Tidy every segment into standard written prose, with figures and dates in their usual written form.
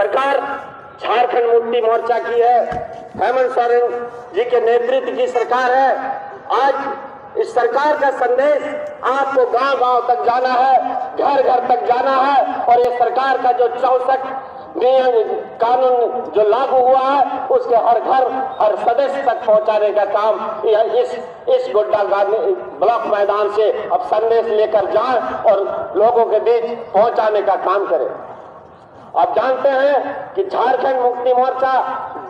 सरकार झारखंड मुक्ति मोर्चा की है, हेमंत सोरेन जी के नेतृत्व की सरकार है। आज इस सरकार का संदेश आपको गांव-गांव तक जाना है, घर-घर तक जाना है और ये सरकार का जो 64 कानून जो लागू हुआ है उसके हर घर हर सदस्य तक पहुंचाने का काम इस गोड्डा गांधी ब्लॉक मैदान से अब संदेश लेकर जाएं और लोगों के बीच पहुंचाने का काम करें। आप जानते हैं कि झारखंड मुक्ति मोर्चा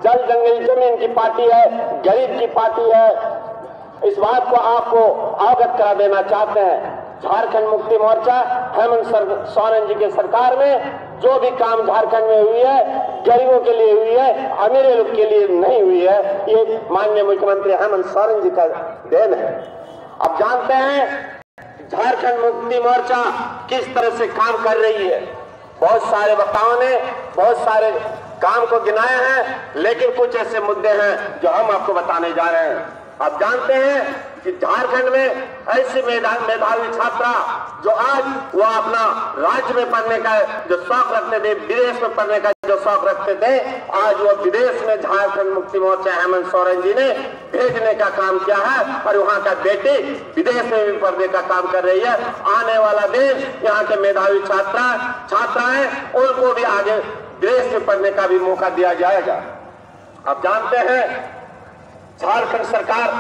जल जंगल जमीन की पार्टी है, गरीब की पार्टी है। इस बात को आपको अवगत करा देना चाहते हैं। झारखंड मुक्ति मोर्चा हेमंत सोरेन जी के सरकार में जो भी काम झारखंड में हुई है गरीबों के लिए हुई है, अमीर लोग के लिए नहीं हुई है। ये माननीय मुख्यमंत्री हेमंत सोरेन जी का देन है। अब जानते हैं झारखंड मुक्ति मोर्चा किस तरह से काम कर रही है। बहुत सारे वक्ताओं ने बहुत सारे काम को गिनाया है, लेकिन कुछ ऐसे मुद्दे हैं जो हम आपको बताने जा रहे हैं। आप जानते हैं कि झारखंड में ऐसी मेधावी छात्रा जो आज वो अपना राज्य में पढ़ने का जो शौक रखते थे, विदेश में पढ़ने का जो शौक रखते थे, आज वो विदेश में झारखंड मुक्ति मोर्चा हेमंत सोरेन जी ने भेजने का काम किया है और वहाँ का बेटी विदेश में भी पढ़ने का काम कर रही है। आने वाला दिन यहाँ के मेधावी छात्राएं उनको भी आगे विदेश में पढ़ने का भी मौका दिया जाएगा। आप जानते हैं झारखंड सरकार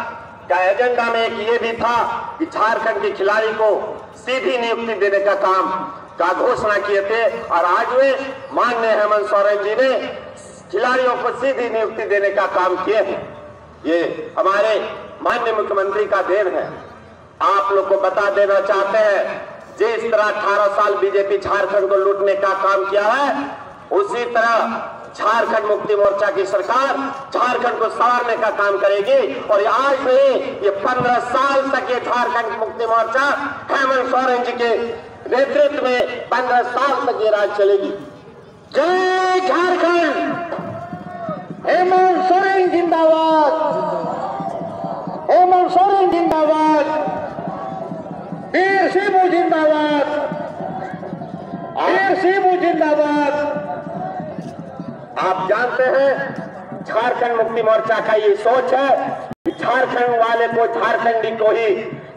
का एजेंडा में एक ये भी था कि झारखंड के खिलाड़ी को सीधी नियुक्ति देने का काम का घोषणा किए थे और आज वे माननीय हेमंत सोरेन जी ने खिलाड़ियों को सीधी नियुक्ति देने का काम किए हैं। ये हमारे माननीय मुख्यमंत्री का देन है। आप लोग को बता देना चाहते हैं जिस तरह 18 साल बीजेपी झारखंड को लूटने का काम किया है, उसी तरह झारखंड मुक्ति मोर्चा की सरकार झारखंड को संवारने का काम करेगी और आज नहीं ये 15 साल तक ये झारखंड मुक्ति मोर्चा हेमंत सोरेन जी के नेतृत्व में 15 साल तक ये राज चलेगी। जय झारखंड, हेमंत सोरेन जिंदाबाद, हेमंत सोरेन जिंदाबाद, वीर शिबू जिंदाबाद, वीर शिबू जिंदाबाद। आप जानते हैं झारखंड मुक्ति मोर्चा का ये सोच है कि झारखंड वाले को, झारखंडी को ही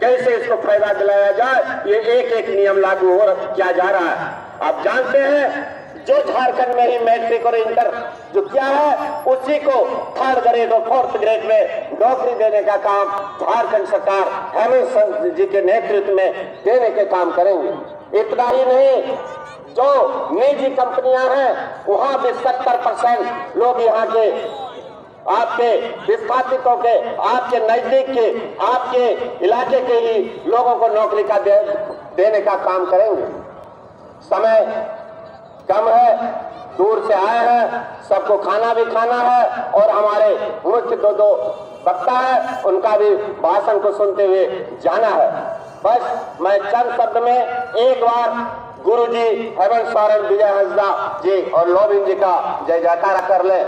कैसे इसको फायदा दिलाया जाए, ये एक एक नियम लागू किया जा रहा है। आप जानते हैं जो झारखंड में ही मैट्रिक और इंटर जो किया है उसी को 3rd ग्रेड और 4th ग्रेड में नौकरी देने का काम झारखंड सरकार हेमंत जी के नेतृत्व में देने के काम करेंगे। इतना ही नहीं, जो निजी कंपनियां हैं वहां भी 70% लोग यहाँ के आपके विस्थापितों के, आपके नजदीक के, आपके इलाके के ही लोगों को नौकरी का देने का काम करेंगे। समय कम है, दूर से आए हैं, सबको खाना भी खाना है और हमारे मुख्य दो वक्ता है उनका भी भाषण को सुनते हुए जाना है। बस मैं चंद शब्द में एक बार गुरु जी हेमंत सोरेन, विजय हंसदा जी और लोबिन जी का जय जयकारा कर ले।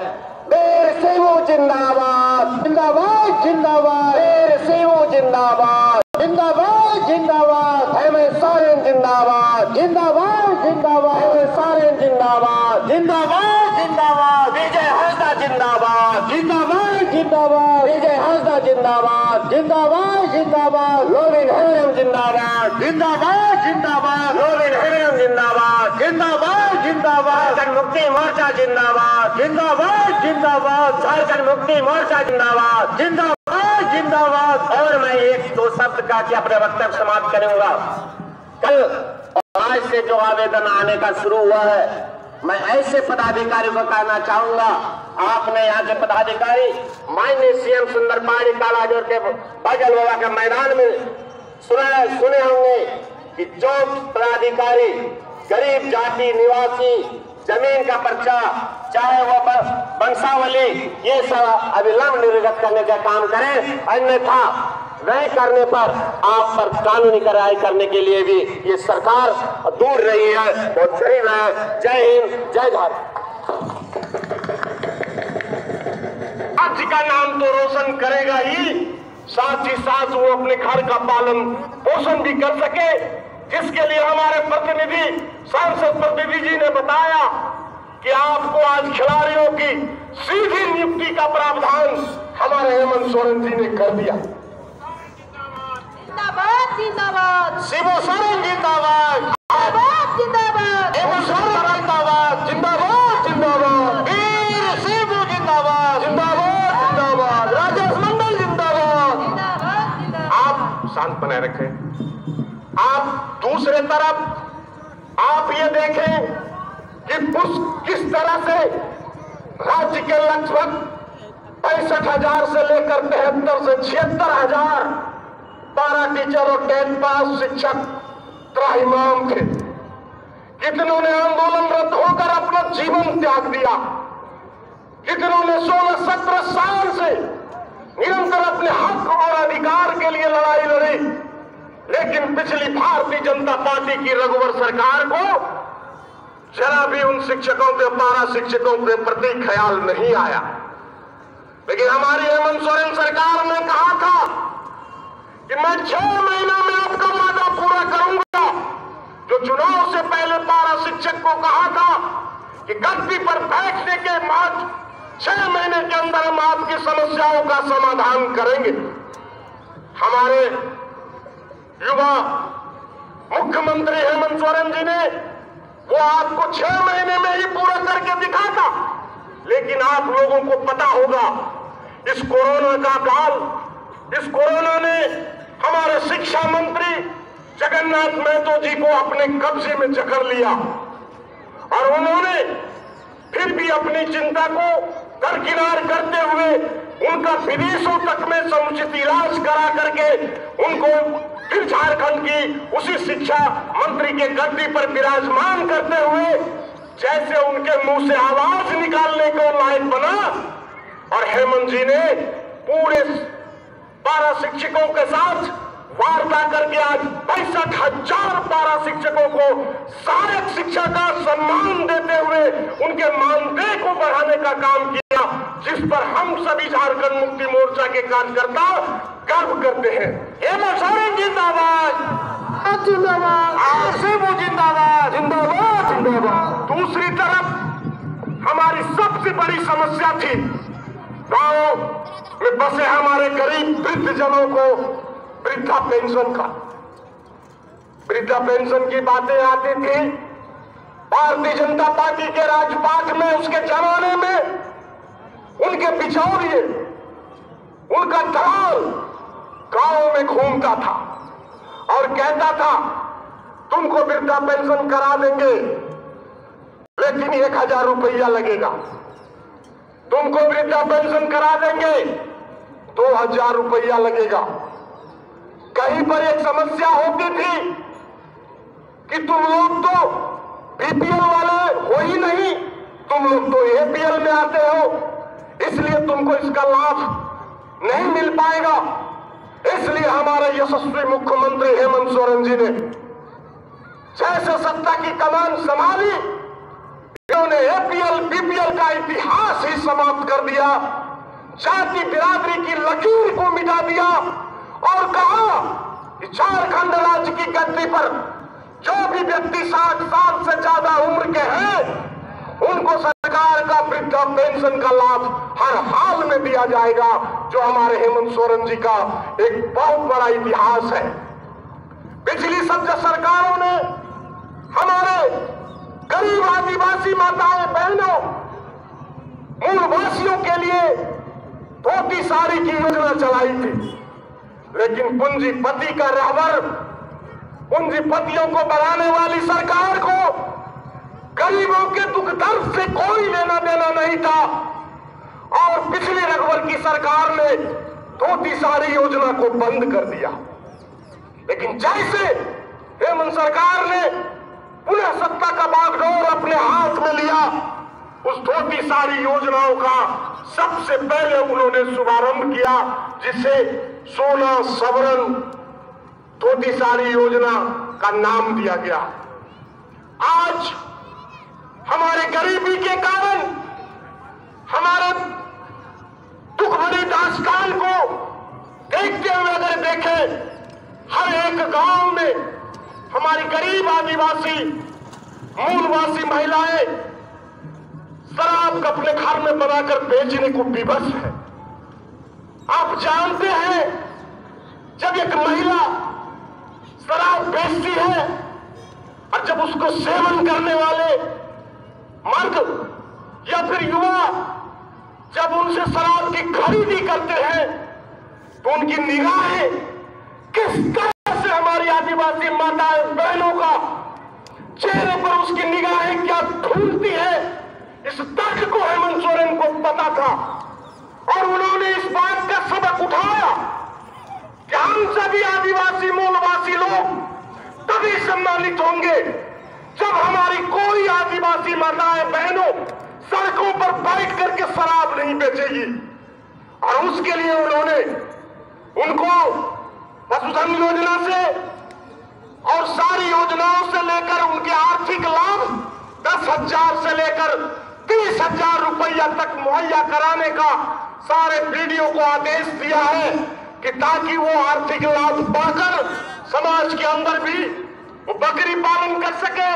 वीर शिबू जिंदाबाद, जिंदाबाद जिंदाबाद, वीर शिबू जिंदाबाद, जिंदाबाद जिंदाबाद, हेमंत सोरेन जिंदाबाद, जिंदाबाद जिंदाबाद, हेमंत सोरेन जिंदाबाद, जिंदाबाद जिंदाबाद, विजय हंसदा जिंदाबाद, जिंदाबाद जिंदाबाद, विजय हंसदा जिंदाबाद, जिंदाबाद जिंदाबाद, लोबिन हेरम जिंदाबाद, जिंदाबाद जिंदाबाद, लोबिन हेरम जिंदाबाद, जिंदाबाद जिंदाबाद, झारखंड मुक्ति मोर्चा जिंदाबाद, जिंदाबाद जिंदाबाद, झारखंड मुक्ति मोर्चा जिंदाबाद, जिंदाबाद जिंदाबाद। और मैं एक दो शब्द का कि अपने वक्तव्य समाप्त करूंगा। कल और आज से जो आवेदन आने का शुरू हुआ है, मैं ऐसे पदाधिकारी को कहना चाहूंगा, आपने यहाँ के पदाधिकारी माननीय सीएम सुंदर पहाड़ी कालाजोर के बगल बाबा के मैदान में सुने होंगे कि जो पदाधिकारी गरीब जाति निवासी जमीन का पर्चा चाहे वो वंशावली ये सब अविलंब निर्गत करने का काम करें, अन्यथा नहीं करने पर आप पर कानूनी कार्रवाई करने के लिए भी ये सरकार दूर रही है। बहुत सही है। जय हिंद, जय झारखंड। राज्य का नाम तो रोशन करेगा ही, साथ ही साथ वो अपने घर का पालन पोषण भी कर सके, जिसके लिए हमारे प्रतिनिधि सांसद प्रतिनिधि जी ने बताया कि आपको की सीधी नियुक्ति का प्रावधान हमारे हेमंत सोरेन जी ने कर दिया। जिंदाबाद जिंदाबाद, शिबू सोरेन जिंदाबाद, जिंदाबाद हेमंत सोरेन जिंदाबाद, जिंदाबाद जिंदाबाद, वीर शिबू जिंदाबाद, जिंदाबाद जिंदाबाद, राजेश मंडल जिंदाबाद। आप शांत बनाए रखें। आप दूसरे तरफ आप ये देखें कि किस तरह से राज्य के लगभग 65,000 से लेकर 73 से 76,000 पारा टीचर और 10 पास शिक्षक त्राहिमाम थे। कितनों ने आंदोलनरत होकर अपना जीवन त्याग दिया, कितनों ने 16-17 साल से निरंतर अपने हक और अधिकार के लिए लड़ाई लड़ी, लेकिन पिछली भारतीय जनता पार्टी की रघुवर सरकार को जरा भी उन शिक्षकों के, पारा शिक्षकों के प्रति ख्याल नहीं आया। लेकिन हमारी हेमंत सोरेन सरकार ने कहा था कि मैं 6 महीना में आपका वादा पूरा करूंगा। जो चुनाव से पहले पारा शिक्षक को कहा था कि गद्दी पर बैठने के बाद 6 महीने के अंदर हम आपकी समस्याओं का समाधान करेंगे। हमारे युवा मुख्यमंत्री हेमंत सोरेन जी ने वो आपको 6 महीने में ही पूरा करके दिखा था। लेकिन आप लोगों को पता होगा इस कोरोना का काल, इस कोरोना ने हमारे शिक्षा मंत्री जगन्नाथ महतो जी को अपने कब्जे में जकड़ लिया और उन्होंने फिर भी अपनी चिंता को दरकिनार करते हुए उनका विदेशों तक में समुचित इलाज करा करके उनको फिर झारखंड की उसी शिक्षा मंत्री के गद्दी पर विराजमान करते हुए जैसे उनके मुंह से आवाज निकालने को लायक बना। और हेमंत जी ने पूरे पारा शिक्षकों के साथ वार्ता करके आज 65,000 पारा शिक्षकों को सहायक शिक्षा का सम्मान देते हुए उनके मानदेय को बढ़ाने का काम किया, जिस पर हम सभी झारखंड मुक्ति मोर्चा के कार्यकर्ता गर्व करते हैं। हेमंत सोरेन जिंदाबाद, जिंदाबाद, शिबू जिंदाबाद, जिंदाबाद जिंदाबाद। दूसरी तरफ हमारी सबसे बड़ी समस्या थी गांव में बसे हमारे गरीब वृद्ध जनों को वृद्धा पेंशन का। वृद्धा पेंशन की बातें आती थी भारतीय जनता पार्टी के राजपाट में। उसके जमाने में उनके बिचौलिए, उनका दलाल गांव में घूमता था और कहता था तुमको वृद्धा पेंशन करा देंगे लेकिन 1,000 रुपया लगेगा, तुमको वृद्धा पेंशन करा देंगे 2,000 रुपया लगेगा। कहीं पर एक समस्या होती थी कि तुम लोग तो बीपीएल वाले हो ही नहीं, तुम लोग तो एपीएल में आते हो, इसलिए तुमको इसका लाभ नहीं मिल पाएगा। इसलिए हमारे यशस्वी मुख्यमंत्री हेमंत सोरेन जी ने जैसे सत्ता की कमान संभाली, उन्होंने एपीएल बीपीएल का इतिहास ही समाप्त कर दिया, जाति बिरादरी की लकीर को मिटा दिया और कहा कि झारखंड राज्य की गद्दी पर जो भी व्यक्ति 60 साल से ज्यादा उम्र के हैं उनको सरकार का वृद्धा पेंशन का लाभ हर हाल में दिया जाएगा, जो हमारे हेमंत सोरेन जी का एक बहुत बड़ा इतिहास है। पिछली सब सरकारों ने हमारे गरीब आदिवासी माताएं बहनों मूलवासियों के लिए धोती साड़ी की योजना चलाई थी, लेकिन पूंजीपति का रहबर, पूंजीपतियों को बढ़ाने वाली सरकार को गरीबों के दुख दर्द से कोई लेना देना नहीं था। और पिछली रघुवर की सरकार ने धोती साड़ी योजना को बंद कर दिया। लेकिन जैसे हेमंत सरकार ने पुनः सत्ता का बागडोर अपने हाथ में लिया, उस धोती साड़ी योजनाओं का सबसे पहले उन्होंने शुभारंभ किया, जिसे 16 सवर्ण धोती साड़ी योजना का नाम दिया गया। आज हमारे गरीबी के कारण, हमारे दुख भरी दास्तान को देखते हुए अगर देखें, हर एक गांव में हमारी गरीब आदिवासी मूलवासी महिलाएं शराब शराब अपने घर में बनाकर बेचने को विवश है। आप जानते हैं जब एक महिला शराब बेचती है और जब उसको सेवन करने वाले मर्द या फिर युवा जब उनसे शराब की खरीदी करते हैं तो उनकी निगाहें किस तरह से हमारी आदिवासी माताएं बहनों का चेहरे पर उसकी निगाहें क्या ढूंढती है, इस तर्क को हेमंत सोरेन को पता था और उन्होंने इस बात का सबक उठाया कि हम सभी आदिवासी मूलवासी लोग तभी सम्मानित होंगे जब हमारी कोई आदिवासी माताएं बहनों सड़कों पर बैठ करके शराब नहीं बेचेगी। और उसके लिए उन्होंने उनको पशुधन योजना से और सारी योजनाओं से लेकर उनके आर्थिक लाभ 10,000 से लेकर 30,000 रुपया तक मुहैया कराने का सारे वीडियो को आदेश दिया है कि ताकि वो आर्थिक लाभ पाकर समाज के अंदर भी वो बकरी पालन कर सके,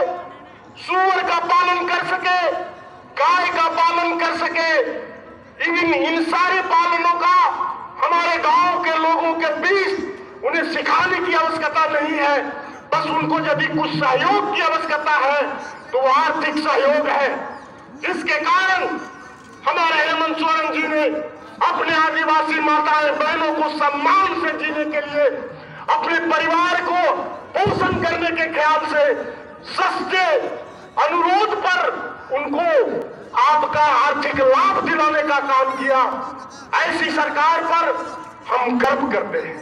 सूअर का पालन कर सके, गाय का पालन कर सके। इन सारे पालनों का हमारे गांव के लोगों के बीच उन्हें सिखाने की आवश्यकता नहीं है, बस उनको यदि कुछ सहयोग की आवश्यकता है तो वो आर्थिक सहयोग है, जिसके कारण हमारे हेमंत सोरेन जी ने अपने आदिवासी माताएं बहनों को सम्मान से जीने के लिए अपने परिवार को पोषण करने के ख्याल से सस्ते अनुरोध पर उनको आपका आर्थिक लाभ दिलाने का काम किया। ऐसी सरकार पर हम गर्व करते हैं।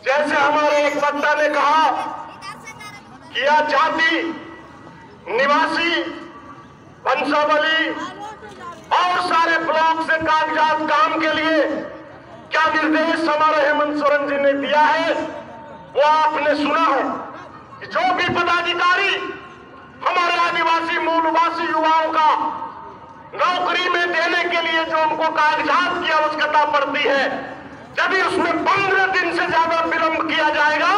जैसे हमारे एक वक्ता ने कहा कि यह जाति निवासी वंशावली और सारे ब्लॉक से कागजात काम के लिए क्या निर्देश हमारे हेमंत सोरेन जी ने दिया है वो आपने सुना है कि जो भी पदाधिकारी हमारे आदिवासी मूलवासी युवाओं का नौकरी में देने के लिए जो उनको कागजात की आवश्यकता पड़ती है, यदि उसमें 15 दिन से ज्यादा विलंब किया जाएगा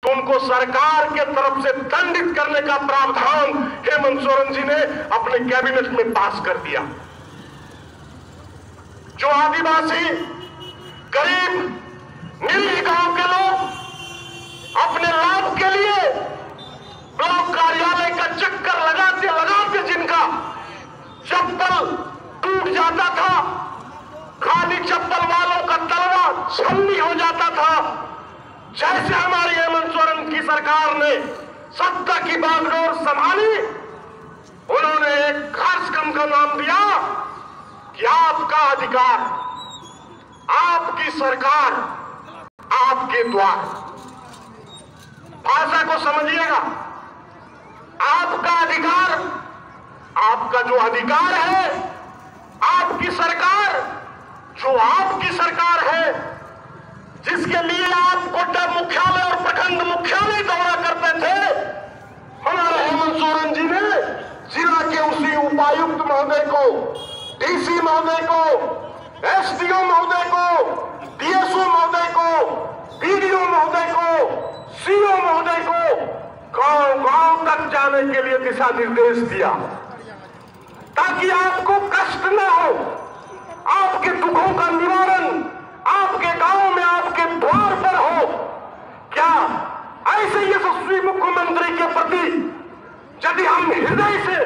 तो उनको सरकार के तरफ से दंडित करने का प्रावधान हेमंत सोरेन जी ने अपने कैबिनेट में पास कर दिया। जो आदिवासी गरीब निरीह गांव के लोग अपने लाभ के लिए ब्लॉक कार्यालय का चक्कर लगाते लगाते जिनका चप्पल टूट जाता था, खाली चप्पल वालों का तलवा छलनी हो जाता था, जैसे हमारी हेमंत सोरेन की सरकार ने सत्ता की बागडोर संभाली, उन्होंने एक कार्यक्रम का नाम दिया कि आपका अधिकार, आपकी सरकार, आपके द्वार। भाषा को समझिएगा, आपका अधिकार, आपका जो अधिकार है, आपकी सरकार, जो आपकी सरकार है, जिसके लिए आप कोटा मुख्यालय और प्रखंड मुख्यालय दौरा करते थे, हमारे हेमंत सोरेन जी ने जिला के उसी उपायुक्त महोदय को, डीसी महोदय को, एसडीओ महोदय को, डीएसओ महोदय को, बीडीओ महोदय को, सीओ महोदय को गांव गांव तक जाने के लिए दिशा निर्देश दिया ताकि आपको कष्ट न हो, आपके दुखों का निवारण आपके गांव में आपके द्वार पर हो। क्या ऐसे यशस्वी मुख्यमंत्री के प्रति यदि हम हृदय से,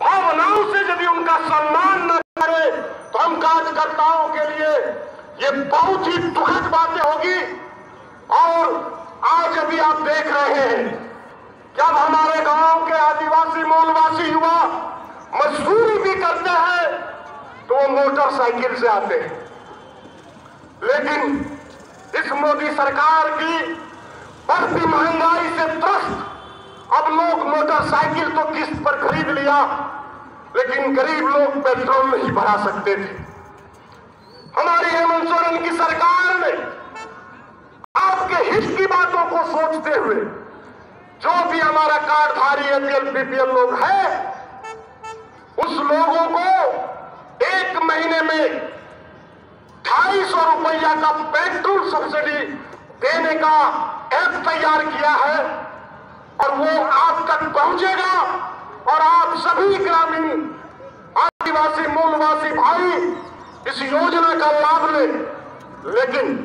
भावनाओं से यदि उनका सम्मान न करें तो हम कार्यकर्ताओं के लिए ये बहुत ही दुखद बातें होगी। और आज अभी आप देख रहे हैं जब हमारे गांव के आदिवासी मूलवासी युवा मजदूरी भी करते हैं तो वो मोटरसाइकिल से आते हैं, लेकिन इस मोदी सरकार की बढ़ती महंगाई से त्रस्त अब लोग मोटरसाइकिल तो किस्त पर खरीद लिया, लेकिन गरीब लोग पेट्रोल नहीं भरा सकते थे। हमारी हेमंत सोरेन की सरकार ने आपके हित की बातों को सोचते हुए जो भी हमारा कार्डधारी एपीएल बीपीएल लोग हैं, उस लोगों को 1 महीने में 250 रुपया का पेट्रोल सब्सिडी देने का ऐप तैयार किया है और वो आप तक पहुंचेगा और आप सभी ग्रामीण आदिवासी मूलवासी भाई इस योजना का लाभ लें। लेकिन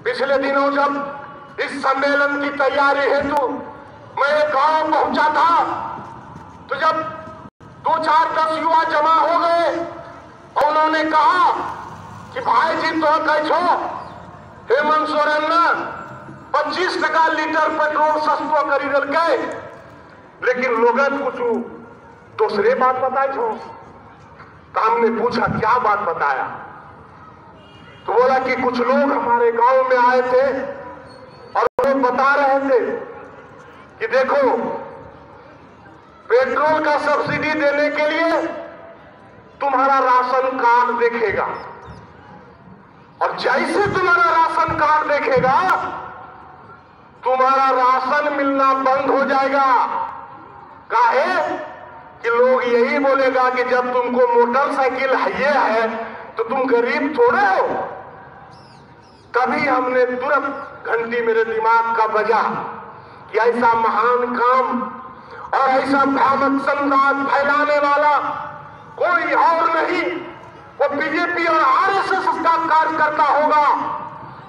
पिछले दिनों जब इस सम्मेलन की तैयारी हेतु मैं एक गांव पहुंचा था, तो जब 2-4-10 युवा जमा हो गए और उन्होंने कहा कि भाई जी तो कैसो हेमंत सोरेन ने 25 लीटर पेट्रोल सस्तो खरीदल के, लेकिन लोग कुछ दूसरे बात बताए छो। तो हमने पूछा क्या बात बताया, तो बोला कि कुछ लोग हमारे गांव में आए थे और वो बता रहे थे कि देखो पेट्रोल का सब्सिडी देने के लिए तुम्हारा राशन कार्ड देखेगा, और जैसे तुम्हारा राशन कार्ड देखेगा तुम्हारा राशन मिलना बंद हो जाएगा। काहे कि लोग यही बोलेगा कि जब तुमको मोटरसाइकिल है तो तुम गरीब थोड़े हो। तभी हमने तुरंत घंटी मेरे दिमाग का बजा कि ऐसा महान काम और ऐसा भ्रामक संवाद फैलाने वाला कोई और नहीं, वो बीजेपी और आरएसएस का कार्यकर्ता होगा,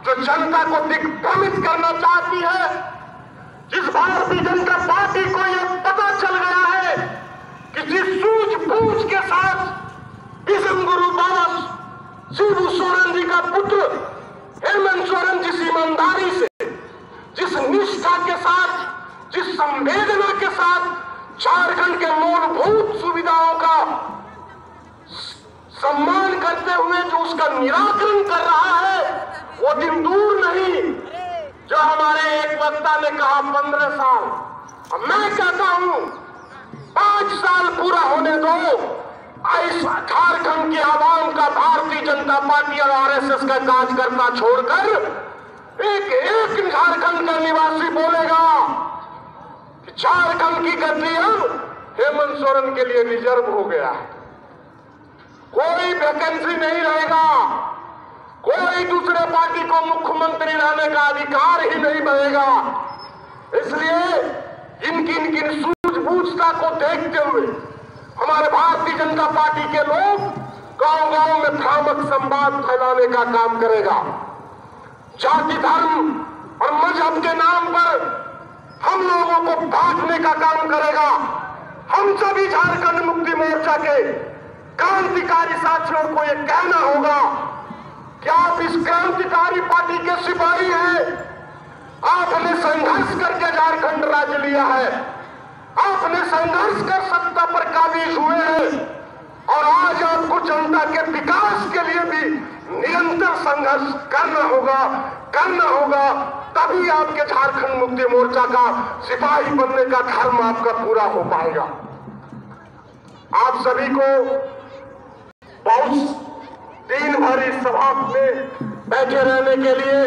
जो जनता को दिग्भ्रमित करना चाहती है। जिस भारतीय जनता पार्टी को यह पता चल गया है कि जिस सूझबूझ के साथ विजन गुरु बाबा शिबू सोरेन जी का पुत्र हेमंत सोरेन जिस ईमानदारी से, जिस निष्ठा के साथ, जिस संवेदना के साथ झारखंड के मूलभूत सुविधाओं का सम्मान करते हुए जो उसका निराकरण कर रहा है, वो दिन दूर नहीं जो हमारे एक वक्ता ने कहा 15 साल। अब मैं कहता हूं 5 साल पूरा होने दो। ऐसा झारखंड के आवाम का भारतीय जनता पार्टी और आरएसएस का कार्यकर्ता छोड़कर एक झारखंड का निवासी बोलेगा कि झारखंड की गद्दी अब हेमंत सोरेन के लिए रिजर्व हो गया है, कोई वैकेंसी नहीं रहेगा, कोई दूसरे पार्टी को मुख्यमंत्री रहने का अधिकार ही नहीं बनेगा। इसलिए इनकी सूझबूझता को देखते हुए हमारे भारतीय जनता पार्टी के लोग गांव-गांव में भ्रामक संवाद फैलाने का काम करेगा। जाति धर्म और मजहब के नाम पर हम लोगों को बांटने का काम करेगा। हम सभी झारखंड मुक्ति मोर्चा के क्रांतिकारी साथियों को यह कहना होगा कि आप इस क्रांतिकारी पार्टी के सिपाही हैं। आपने संघर्ष करके झारखंड राज्य लिया है, आपने संघर्ष कर सत्ता पर काबिज हुए हैं, और आज आपको जनता के विकास के लिए भी निरंतर संघर्ष करना होगा। तभी आपके झारखंड मुक्ति मोर्चा का सिपाही बनने का धर्म आपका पूरा हो पाएगा। आप सभी को बहुत दिन भर इस सभा में बैठे रहने के लिए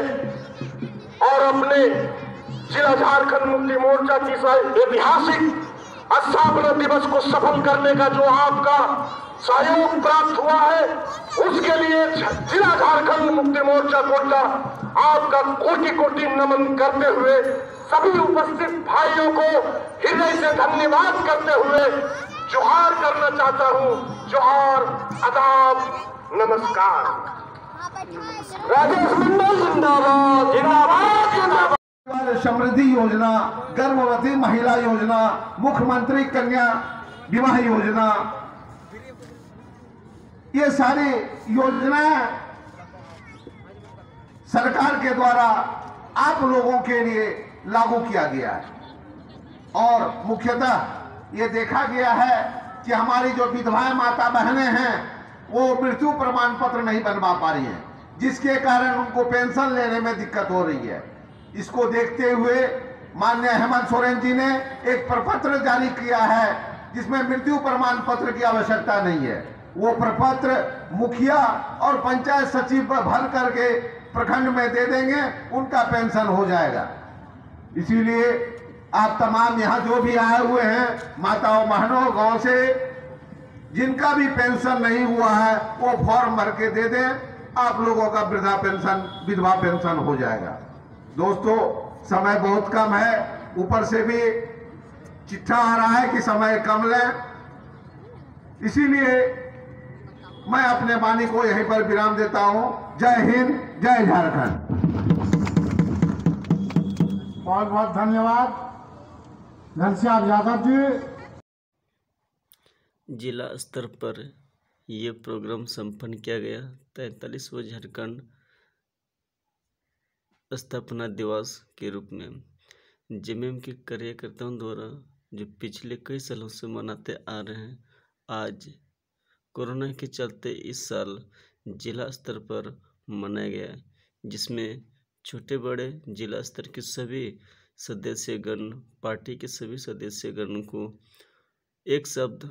और अपने जिला झारखंड मुक्ति मोर्चा की ऐतिहासिक स्थापना दिवस को सफल करने का जो आपका सहयोग प्राप्त हुआ है, उसके लिए जिला झारखंड मुक्ति मोर्चा कोटा आपका कोटि-कोटि नमन करते हुए सभी उपस्थित भाइयों को हृदय से धन्यवाद करते हुए जोहार करना चाहता हूं। जोहार, आदाब, नमस्कार। राजेश मंडल जिंदाबाद, जिंदाबाद, जिंदाबाद। समृद्धि योजना, गर्भवती महिला योजना, मुख्यमंत्री कन्या विवाह योजना, ये सारी योजनाएं सरकार के द्वारा आप लोगों के लिए लागू किया गया है। और मुख्यतः ये देखा गया है कि हमारी जो विधवाएं माता बहनें हैं वो मृत्यु प्रमाण पत्र नहीं बनवा पा रही हैं, जिसके कारण उनको पेंशन लेने में दिक्कत हो रही है। इसको देखते हुए माननीय हेमंत सोरेन जी ने एक प्रपत्र जारी किया है जिसमें मृत्यु प्रमाण पत्र की आवश्यकता नहीं है। वो प्रपत्र मुखिया और पंचायत सचिव पर भर करके प्रखंड में दे देंगे, उनका पेंशन हो जाएगा। इसीलिए आप तमाम यहाँ जो भी आए हुए हैं माताओं बहनों गांव से, जिनका भी पेंशन नहीं हुआ है वो फॉर्म भर के दे दें, आप लोगों का वृद्धा पेंशन, विधवा पेंशन हो जाएगा। दोस्तों, समय बहुत कम है, ऊपर से भी चिट्ठा आ रहा है कि समय कम लें, इसीलिए मैं अपने वाणी को यहीं पर विराम देता हूं। जय हिंद, जय झारखंड। बहुत बहुत धन्यवाद घनश्याम यादव जी। जिला स्तर पर यह प्रोग्राम संपन्न किया गया 43वां झारखंड स्थापना दिवस के रूप में जेएमएम के कार्यकर्ताओं द्वारा जो पिछले कई सालों से मनाते आ रहे हैं। आज कोरोना के चलते इस साल जिला स्तर पर मनाया गया, जिसमें छोटे बड़े जिला स्तर के सभी सदस्यगण, पार्टी के सभी सदस्यगण को एक शब्द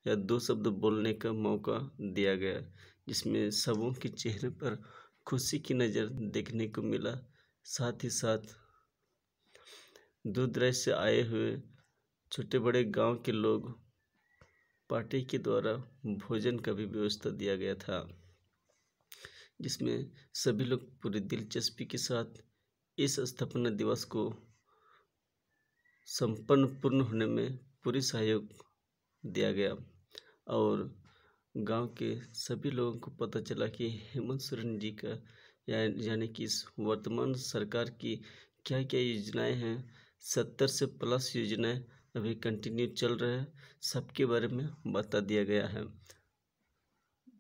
या दो शब्द बोलने का मौका दिया गया, जिसमें सबों के चेहरे पर खुशी की नज़र देखने को मिला। साथ ही साथ दूर दराज से आए हुए छोटे बड़े गांव के लोग पार्टी के द्वारा भोजन का भी व्यवस्था दिया गया था, जिसमें सभी लोग पूरी दिलचस्पी के साथ इस स्थापना दिवस को पूर्ण होने में पूरी सहयोग दिया गया। और गांव के सभी लोगों को पता चला कि हेमंत सोरेन जी का यानी कि इस वर्तमान सरकार की क्या क्या योजनाएं हैं, 70 से प्लस योजनाएं अभी कंटिन्यू चल रहे हैं, सबके बारे में बता दिया गया है।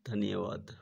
धन्यवाद।